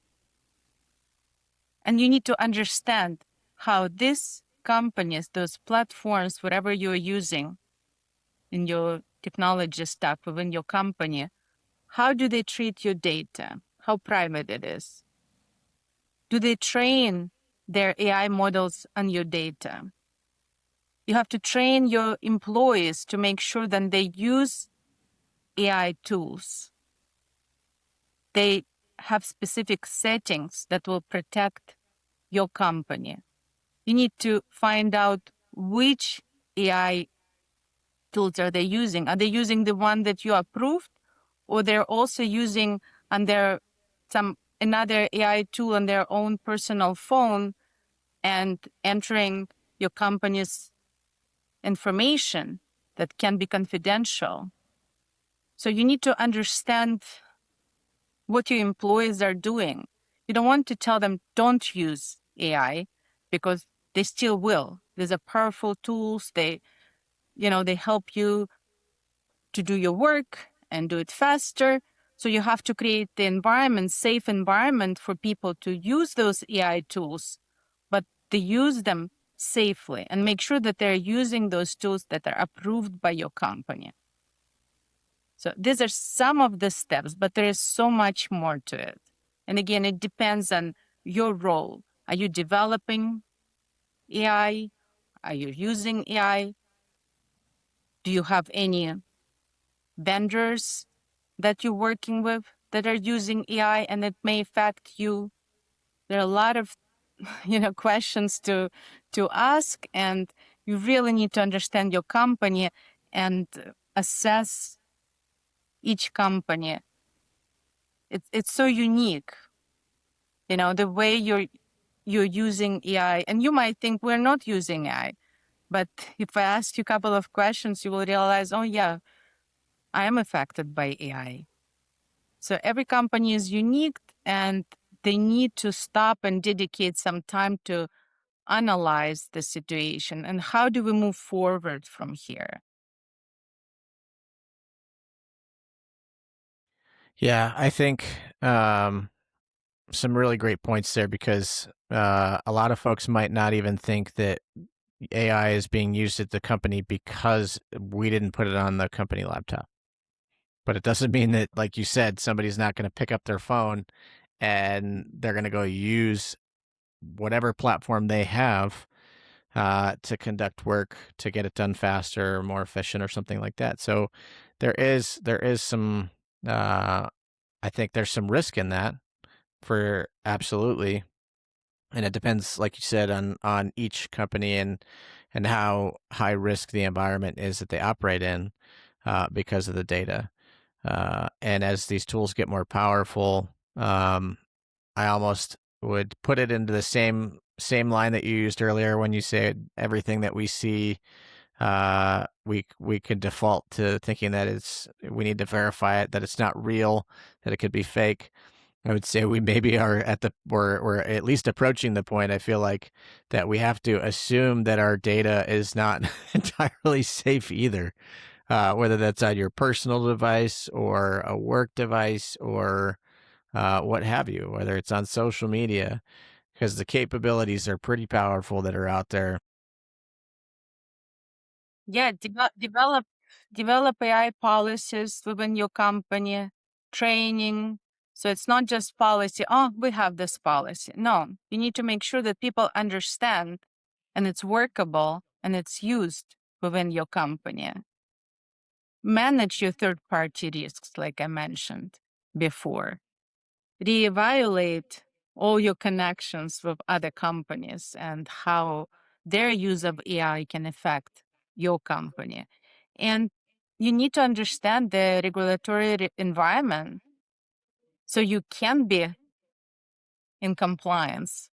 And you need to understand how these companies, those platforms, whatever you're using in your technology stack within your company, how do they treat your data? How private it is? Do they train their AI models on your data? You have to train your employees to make sure that they use AI tools. They have specific settings that will protect your company. You need to find out which AI tools are they using. Are they using the one that you approved, or they're also using on their another AI tool on their own personal phone and entering your company's information that can be confidential? So you need to understand what your employees are doing. You don't want to tell them don't use AI, because they still will. These are powerful tools. They help you to do your work and do it faster. So you have to create the environment, safe environment for people to use those AI tools, but to use them safely and make sure that they're using those tools that are approved by your company. So these are some of the steps, but there is so much more to it. And again, it depends on your role. Are you developing AI? Are you using AI? Do you have any vendors that you're working with that are using AI and it may affect you? There are a lot of questions to ask, and you really need to understand your company and assess each company. It's so unique, the way you're using AI, and you might think we're not using AI. But if I ask you a couple of questions, you will realize, oh yeah, I am affected by AI. So every company is unique, and they need to stop and dedicate some time to analyze the situation and how do we move forward from here. Yeah, I think some really great points there because a lot of folks might not even think that AI is being used at the company because we didn't put it on the company laptop. But it doesn't mean that, like you said, somebody's not going to pick up their phone and they're going to go use whatever platform they have to conduct work to get it done faster or more efficient or something like that. So there is some I think there's some risk in that for absolutely, and it depends, like you said, on each company and how high risk the environment is that they operate in because of the data. And as these tools get more powerful, I almost would put it into the same line that you used earlier when you said everything that we see, we could default to thinking that we need to verify it, that it's not real, that it could be fake. I would say we maybe are at we're at least approaching the point, I feel like, that we have to assume that our data is not entirely safe either, whether that's on your personal device or a work device or what have you, whether it's on social media, because the capabilities are pretty powerful that are out there. Yeah, develop AI policies within your company, training. So it's not just policy, oh, we have this policy. No, you need to make sure that people understand and it's workable and it's used within your company. Manage your third party risks, like I mentioned before. Reevaluate all your connections with other companies and how their use of AI can affect your company. And you need to understand the regulatory environment so you can be in compliance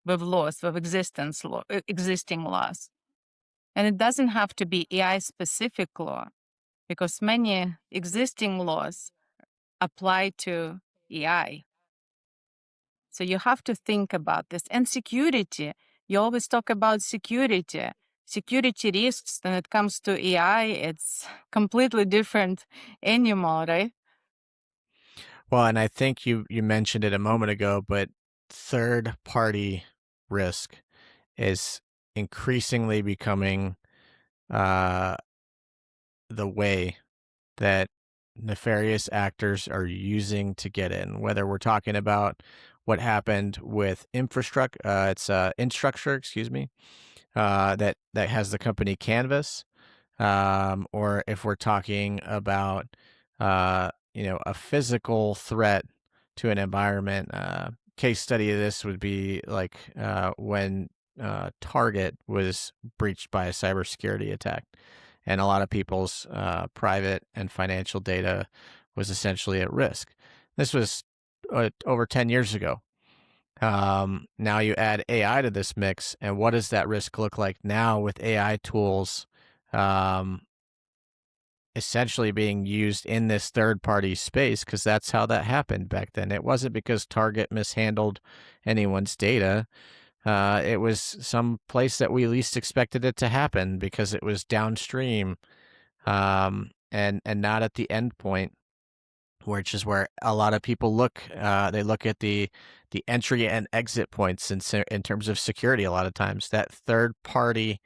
with laws, with existing laws. And it doesn't have to be AI specific law because many existing laws apply to AI. So you have to think about this. And security, you always talk about security. Security risks when it comes to AI, it's completely different animal, right? Well, and I think you mentioned it a moment ago, but third party risk is increasingly becoming uh, the way that nefarious actors are using to get in. Whether we're talking about what happened with infrastructure, it's Instructure, excuse me, that has the company Canvas, or if we're talking about a physical threat to an environment. Case study of this would be like when Target was breached by a cybersecurity attack, and a lot of people's private and financial data was essentially at risk. This was over 10 years ago. Now you add AI to this mix, and what does that risk look like now with AI tools um, essentially being used in this third party space? Because that's how that happened back then. It wasn't because Target mishandled anyone's data. It was some place that we least expected it to happen because it was downstream, and not at the end point, which is where a lot of people look. They look at the entry and exit points in terms of security. A lot of times, that third party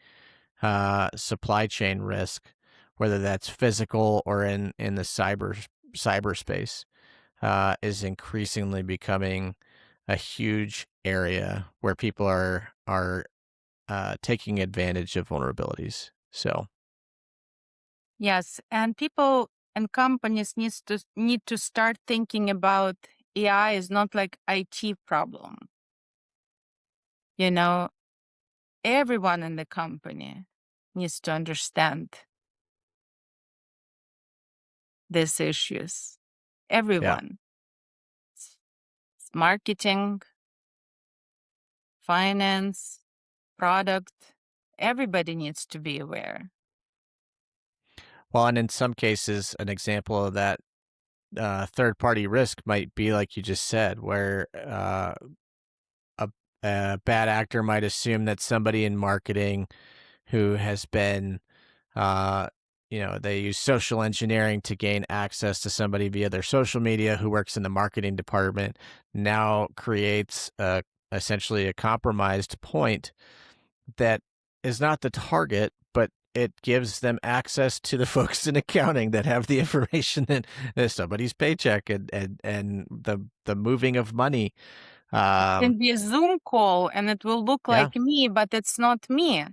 supply chain risk, whether that's physical or in the cyberspace, is increasingly becoming a huge area where people are taking advantage of vulnerabilities. So Yes. And people and companies need to start thinking about AI is not like IT problem. You know, everyone in the company needs to understand these issues. yeah, Everyone. It's marketing, finance, product. everybody needs to be aware. Well, and in some cases, an example of that third party risk might be like you just said, where a, a bad actor might assume that somebody in marketing who has been, uh, they use social engineering to gain access to somebody via their social media who works in the marketing department, now creates essentially a compromised point that is not the target, but it gives them access to the folks in accounting that have the information that somebody's paycheck and the moving of money. Can Um, be a Zoom call and it will look yeah, like me, but it's not me.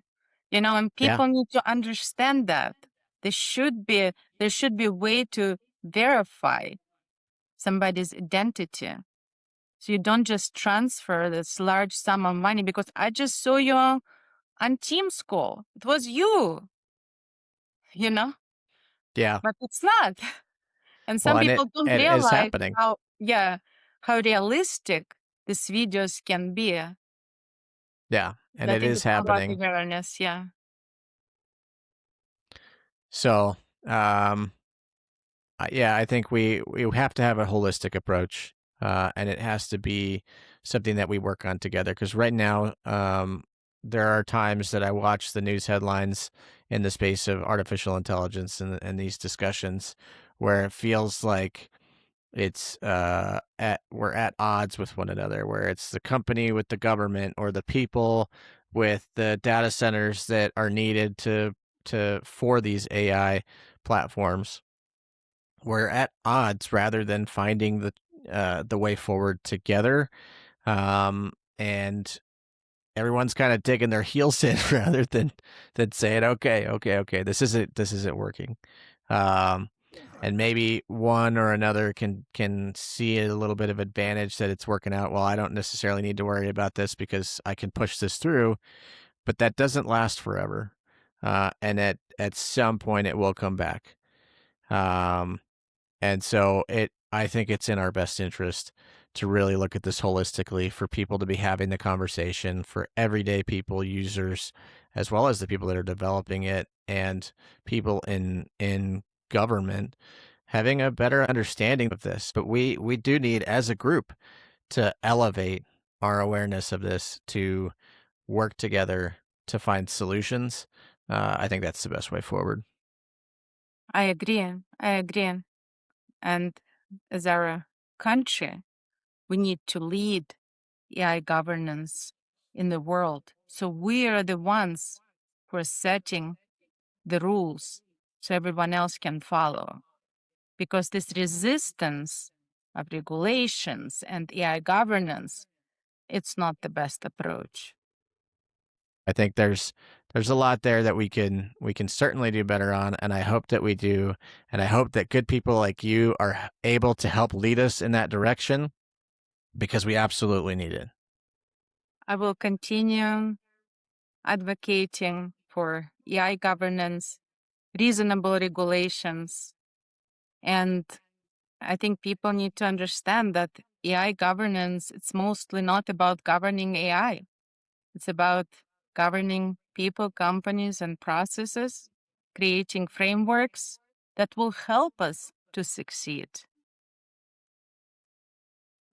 And yeah, people need to understand that. There should be a way to verify somebody's identity. So you don't just transfer this large sum of money because I just saw you on Teams call. It was you, you know, yeah. but it's not. And Well, some and people don't it is realize happening. how realistic these videos can be. Yeah, and I it think is it's all about happening. awareness. Yeah. So, yeah, I think we have to have a holistic approach, and it has to be something that we work on together. Because right now, there are times that I watch the news headlines in the space of artificial intelligence and these discussions, where it feels like it's at we're at odds with one another, where it's the company with the government or the people with the data centers that are needed to for these AI platforms. We're at odds rather than finding the way forward together. And everyone's kind of digging their heels in rather than saying, okay, this isn't working. Um, and maybe one or another can see a little bit of advantage that it's working out. Well, I don't necessarily need to worry about this because I can push this through, but that doesn't last forever. And at some point, it will come back. Um, and so I think it's in our best interest to really look at this holistically, for people to be having the conversation, for everyday people, users, as well as the people that are developing it, and people in government having a better understanding of this. But we do need, as a group, to elevate our awareness of this, to work together to find solutions. I think that's the best way forward. I agree. I agree. And as our country, we need to lead AI governance in the world. So we are the ones who are setting the rules so everyone else can follow. Because this resistance of regulations and AI governance, it's not the best approach. I think there's a lot there that we can certainly do better on, and I hope that we do, and I hope that good people like you are able to help lead us in that direction, because we absolutely need it. I will continue advocating for AI governance, reasonable regulations, and I think people need to understand that AI governance, it's mostly not about governing AI. It's about governing people, companies, and processes, creating frameworks that will help us to succeed,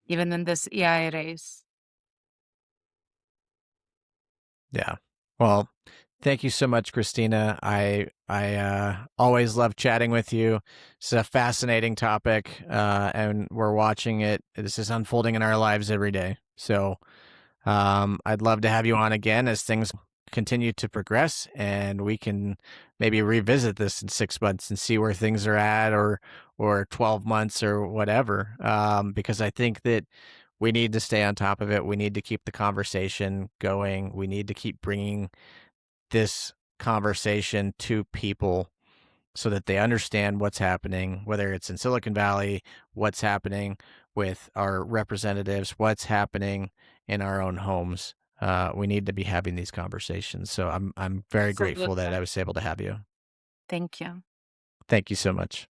even in this AI race. Yeah. Well, thank you so much, Christina. I always love chatting with you. It's a fascinating topic, and we're watching it. This is unfolding in our lives every day. So I'd love to have you on again as things continue to progress, and we can maybe revisit this in 6 months and see where things are at, or 12 months or whatever. Because I think that we need to stay on top of it. We need to keep the conversation going. We need to keep bringing this conversation to people so that they understand what's happening, whether it's in Silicon Valley, what's happening with our representatives, what's happening in our own homes. We need to be having these conversations. So I'm very grateful that Absolutely. I was able to have you. Thank you. Thank you so much.